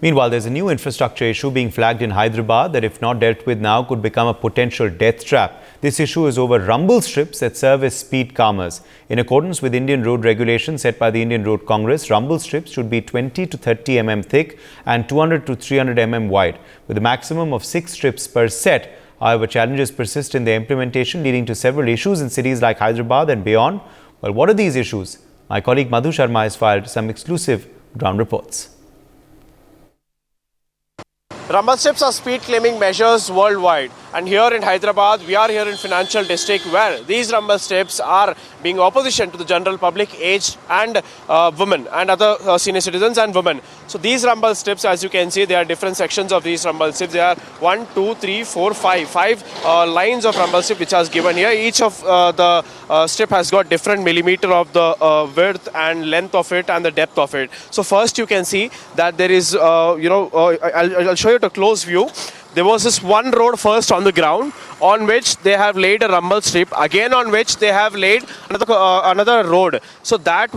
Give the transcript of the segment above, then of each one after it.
Meanwhile, there's a new infrastructure issue being flagged in Hyderabad that, if not dealt with now, could become a potential death trap. This issue is over rumble strips that serve as speed calmers. In accordance with Indian road regulations set by the Indian Road Congress, rumble strips should be 20 to 30 mm thick and 200 to 300 mm wide, with a maximum of 6 strips per set. However, challenges persist in their implementation, leading to several issues in cities like Hyderabad and beyond. Well, what are these issues? My colleague Madhu Sharma has filed some exclusive ground reports. Rumble strips are speed claiming measures worldwide, and here in Hyderabad, we are here in Financial District, where these rumble strips are being opposition to the general public, aged and women and other senior citizens and women. So these rumble strips, as you can see, there are different sections of these rumble strips. There are 1, 2, 3, 4, 5 lines of rumble strip which are given here. Each of the strip has got different millimeter of the width and length of it and the depth of it. So first you can see that there is, I'll show you a close view. There was this one road first on the ground on which they have laid a rumble strip, again on which they have laid another road. So that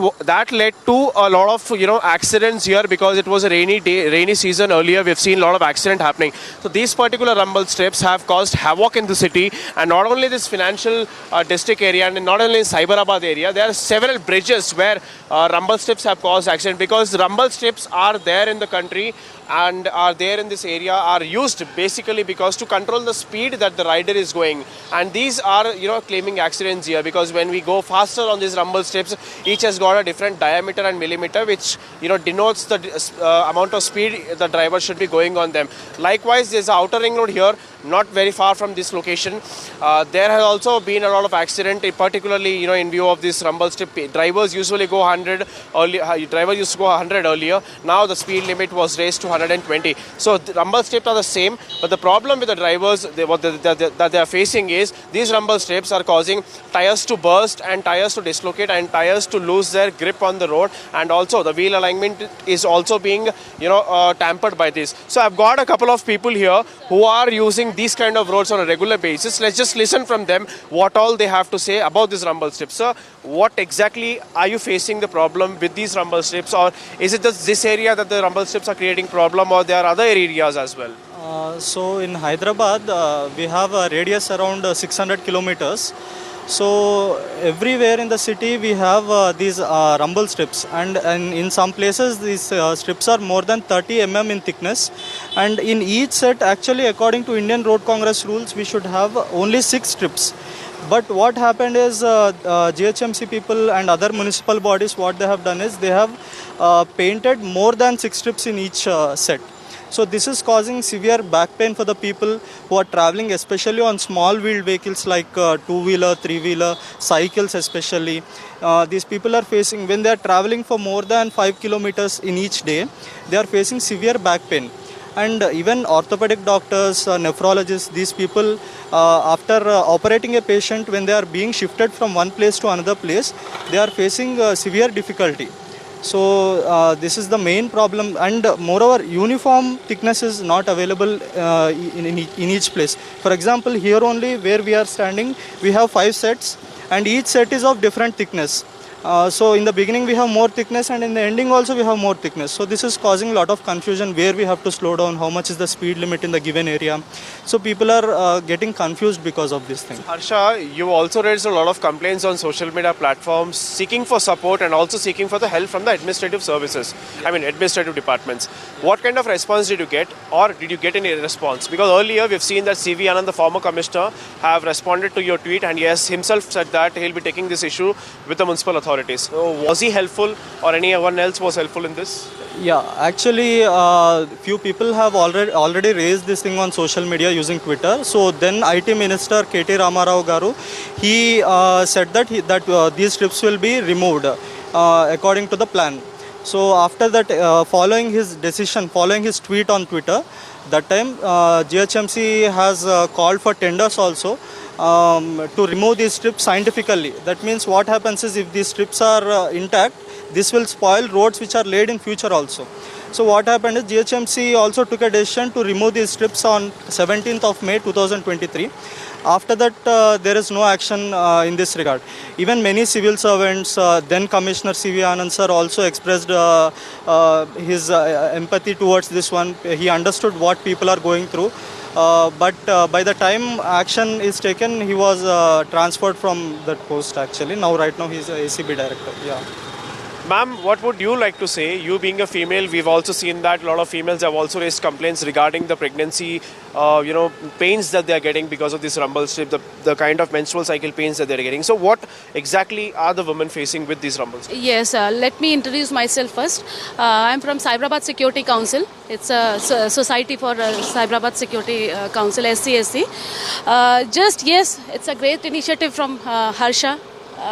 led to a lot of accidents here, because it was a rainy season earlier. We've seen a lot of accident happening. So these particular rumble strips have caused havoc in the city, and not only this Financial District area and not only in Hyderabad area. There are several bridges where rumble strips have caused accident, because rumble strips are there in the country and are there in this area, are used basically because to control the speed that the rider is going. And these are claiming accidents here, because when we go faster on these rumble strips, each has got a different diameter and millimeter, which denotes the amount of speed the driver should be going on them. Likewise, there's an outer ring road here, not very far from this location. There has also been a lot of accident, particularly in view of this rumble strip. Drivers usually go 100 earlier. Drivers used to go 100 earlier. Now the speed limit was raised to 120. So the rumble strips are the same, but the problem with the drivers that they are facing is these rumble strips are causing tires to burst and tires to dislocate and tires to lose their grip on the road, and also the wheel alignment is also being tampered by this. So I've got a couple of people here who are using these kind of roads on a regular basis. Let's just listen from them what all they have to say about this rumble strips. Sir, what exactly are you facing the problem with these rumble strips, or is it just this area that the rumble strips are creating problem, or there are other areas as well? So in Hyderabad, we have a radius around 600 kilometers. So everywhere in the city we have these rumble strips, and in some places these strips are more than 30 mm in thickness, and in each set, actually according to Indian Road Congress rules, we should have only 6 strips. But what happened is GHMC people and other municipal bodies, what they have done is they have painted more than 6 strips in each set. So this is causing severe back pain for the people who are traveling, especially on small wheeled vehicles like two-wheeler, three-wheeler, cycles especially. These people are facing, when they are traveling for more than 5 kilometers in each day, they are facing severe back pain. And even orthopedic doctors, nephrologists, these people, after operating a patient, when they are being shifted from one place to another place, they are facing severe difficulty. So this is the main problem, and moreover uniform thickness is not available in each place. For example, here only where we are standing, we have 5 sets, and each set is of different thickness. So in the beginning we have more thickness, and in the ending also we have more thickness. So this is causing a lot of confusion, where we have to slow down, how much is the speed limit in the given area. So people are getting confused because of this thing. Harsha, you also raised a lot of complaints on social media platforms seeking for support and also seeking for the help from the administrative services, administrative departments. What kind of response did you get, or did you get any response? Because earlier we've seen that C.V. Anand, the former commissioner, have responded to your tweet, and yes, himself said that he'll be taking this issue with the municipal authorities. So was he helpful, or anyone else was helpful in this? Yeah, actually few people have already raised this thing on social media using Twitter. So then IT Minister K.T. Ramarao Garu, he said that these strips will be removed according to the plan. So after that, following his decision, following his tweet on Twitter, that time GHMC has called for tenders also to remove these strips scientifically. That means what happens is, if these strips are intact, this will spoil roads which are laid in future also. So what happened is GHMC also took a decision to remove these strips on 17th of May 2023. After that, there is no action in this regard. Even many civil servants, then Commissioner C.V. Anand sir also expressed his empathy towards this one. He understood what people are going through. But by the time action is taken, he was transferred from that post actually. Right now he's a ACB director. Yeah. Ma'am, what would you like to say? You being a female, we've also seen that a lot of females have also raised complaints regarding the pregnancy, pains that they are getting because of this rumble strip, the kind of menstrual cycle pains that they're getting. So what exactly are the women facing with these rumble strips? Yes, let me introduce myself first. I'm from Hyderabad Security Council. It's a society for Hyderabad Security Council, SCSC. Yes, it's a great initiative from Harsha. We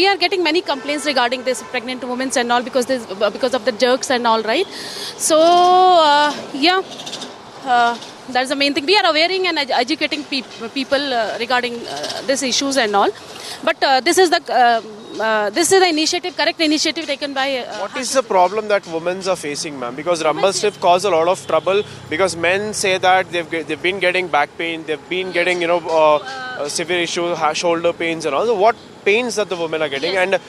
are getting many complaints regarding this pregnant women and all because of the jerks and all, right? So that's the main thing. We are awareing and educating people regarding these issues and all. But this is the initiative, correct initiative taken by. What is the problem that women are facing, ma'am? Because rumble strip cause a lot of trouble. Because men say that they've been getting back pain, they've been getting severe issues, shoulder pains and all. So what pains that the women are getting? Yes.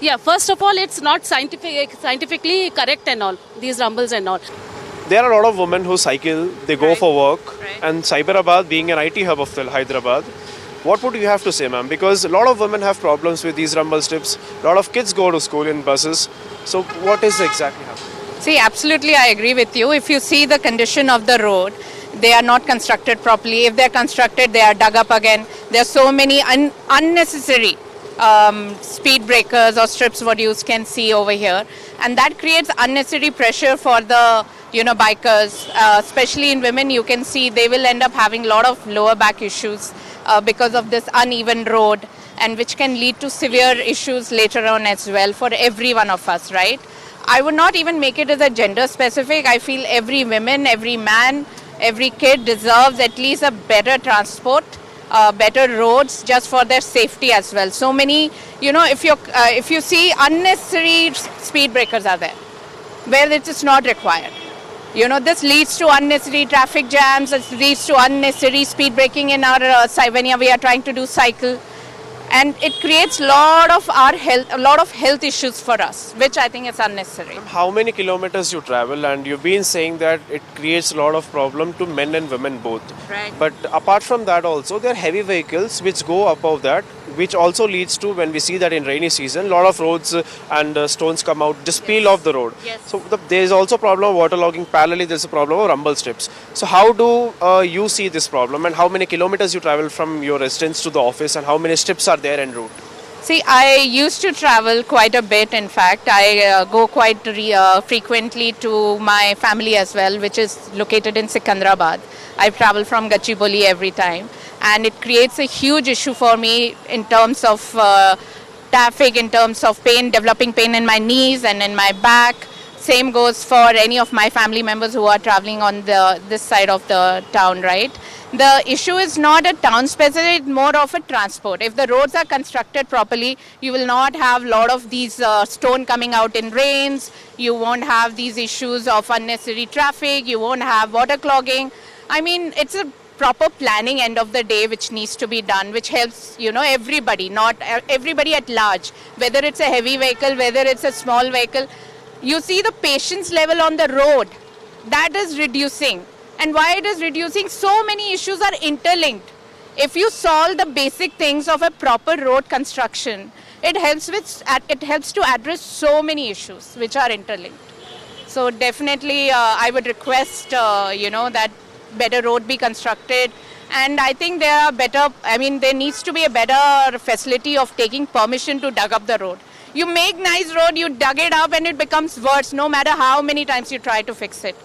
And first of all, it's not scientifically correct and all these rumbles and all. There are a lot of women who cycle, they go for work, right. And Hyderabad being an IT hub of Hyderabad, what would you have to say, ma'am? Because a lot of women have problems with these rumble strips. A lot of kids go to school in buses. So what is exactly happening? See, absolutely I agree with you. If you see the condition of the road, they are not constructed properly. If they are constructed, they are dug up again. There are so many unnecessary speed breakers or strips what you can see over here. And that creates unnecessary pressure for the bikers, especially in women. You can see they will end up having a lot of lower back issues because of this uneven road, and which can lead to severe issues later on as well for every one of us, right? I would not even make it as a gender specific. I feel every woman, every man, every kid deserves at least a better transport, better roads just for their safety as well. So many, if you see unnecessary speed breakers are there where it is not required. This leads to unnecessary traffic jams, it leads to unnecessary speed braking in our when we are trying to do cycle. And it creates a lot of health issues for us, which I think is unnecessary. How many kilometers you travel, and you've been saying that it creates a lot of problem to men and women both. Right. But apart from that also, there are heavy vehicles which go above that, which also leads to, when we see that in rainy season, a lot of roads and stones come out, just peel off the road. Yes. So there is also a problem of waterlogging. Parallelly, there's a problem of rumble strips. So how do you see this problem, and how many kilometers you travel from your residence to the office, and how many strips are there en route? See, I used to travel quite a bit. In fact, I go quite frequently to my family as well, which is located in Secunderabad. I travel from Gachibowli every time, and it creates a huge issue for me in terms of traffic, in terms of pain, developing pain in my knees and in my back. Same goes for any of my family members who are traveling on this side of the town, right? The issue is not a town specific, it's more of a transport. If the roads are constructed properly, you will not have a lot of these stone coming out in rains. You won't have these issues of unnecessary traffic. You won't have water clogging. I mean, it's a proper planning end of the day which needs to be done, which helps, everybody, not everybody at large, whether it's a heavy vehicle, whether it's a small vehicle. You see the patience level on the road, that is reducing. And why it is reducing? So many issues are interlinked. If you solve the basic things of a proper road construction, it helps to address so many issues which are interlinked. So definitely I would request, that better road be constructed. And I think there needs to be a better facility of taking permission to dug up the road. You make nice road, you dug it up and it becomes worse no matter how many times you try to fix it.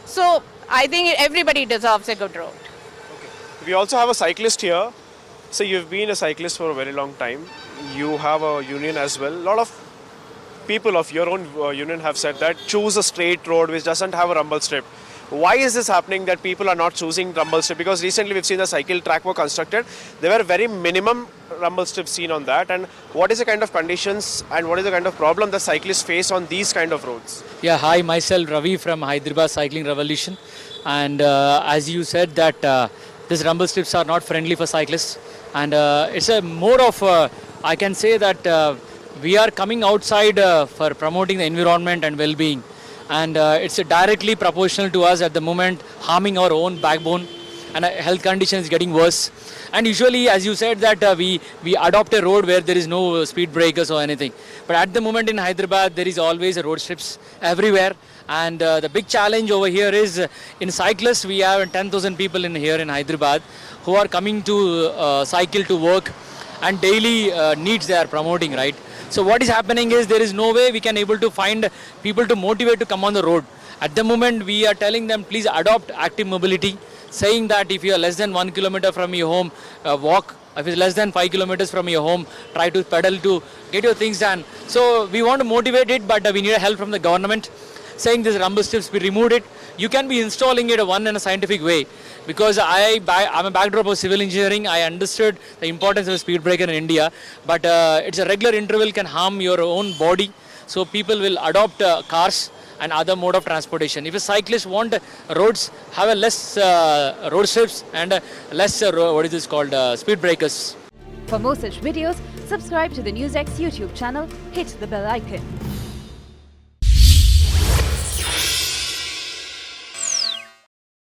So I think everybody deserves a good road. Okay. We also have a cyclist here. So you've been a cyclist for a very long time. You have a union as well. A lot of people of your own union have said that choose a straight road which doesn't have a rumble strip. Why is this happening that people are not choosing rumble strip? Because recently we've seen the cycle track were constructed. There were very minimum rumble strips seen on that. And what is the kind of conditions and what is the kind of problem that cyclists face on these kind of roads? Yeah, hi, myself Ravi from Hyderabad Cycling Revolution. And as you said that these rumble strips are not friendly for cyclists. And it's a more of, I can say that we are coming outside for promoting the environment and well-being. And it's directly proportional to us at the moment, harming our own backbone, and health conditions getting worse. And usually, as you said, that we adopt a road where there is no speed breakers or anything. But at the moment in Hyderabad, there is always a road strips everywhere. And the big challenge over here is in cyclists, we have 10,000 people here in Hyderabad who are coming to cycle to work, and daily needs they are promoting, right? So what is happening is there is no way we can able to find people to motivate to come on the road. At the moment, we are telling them, please adopt active mobility, saying that if you are less than 1 kilometer from your home, walk. If it's less than 5 kilometers from your home, try to pedal to get your things done. So we want to motivate it, but we need help from the government, saying this rumble strips, we removed it. You can be installing it in a scientific way. Because I'm a backdrop of civil engineering, I understood the importance of a speed breaker in India, but it's a regular interval can harm your own body, so people will adopt cars and other mode of transportation. If a cyclist want roads, have a less road strips and less speed breakers. For more such videos, subscribe to the NewsX YouTube channel, hit the bell icon.